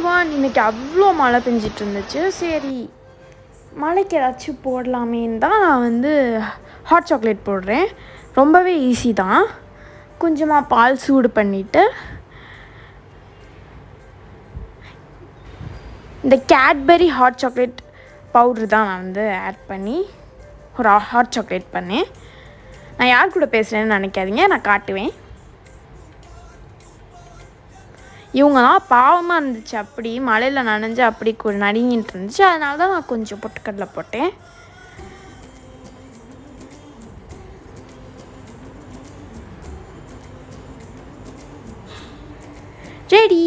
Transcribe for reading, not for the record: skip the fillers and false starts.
Everyone, இன்றைக்கி அவ்வளோ மழை பெஞ்சிட்டு இருந்துச்சு. சரி மழைக்கு ஏதாச்சும் போடலாமேன்னு தான் நான் வந்து ஹாட் சாக்லேட் போடுறேன். ரொம்பவே ஈஸி தான். கொஞ்சமாக பால் சூடு பண்ணிவிட்டு இந்த கேட்பரி ஹாட் சாக்லேட் பவுட்ரு தான் நான் வந்து ஆட் பண்ணி ஒரு ஹாட் சாக்லேட் பண்ணேன். நான் யார் கூட பேசுகிறேன்னு நினைக்காதீங்க, நான் காட்டுவேன். இவங்கலாம் பாவமாக இருந்துச்சு, அப்படி மழையில் நனைஞ்சு அப்படி நடுங்கிட்டு இருந்துச்சு. அதனால தான் நான் கொஞ்சம் பொட்டுக்கடலை போட்டேன். ரெடி.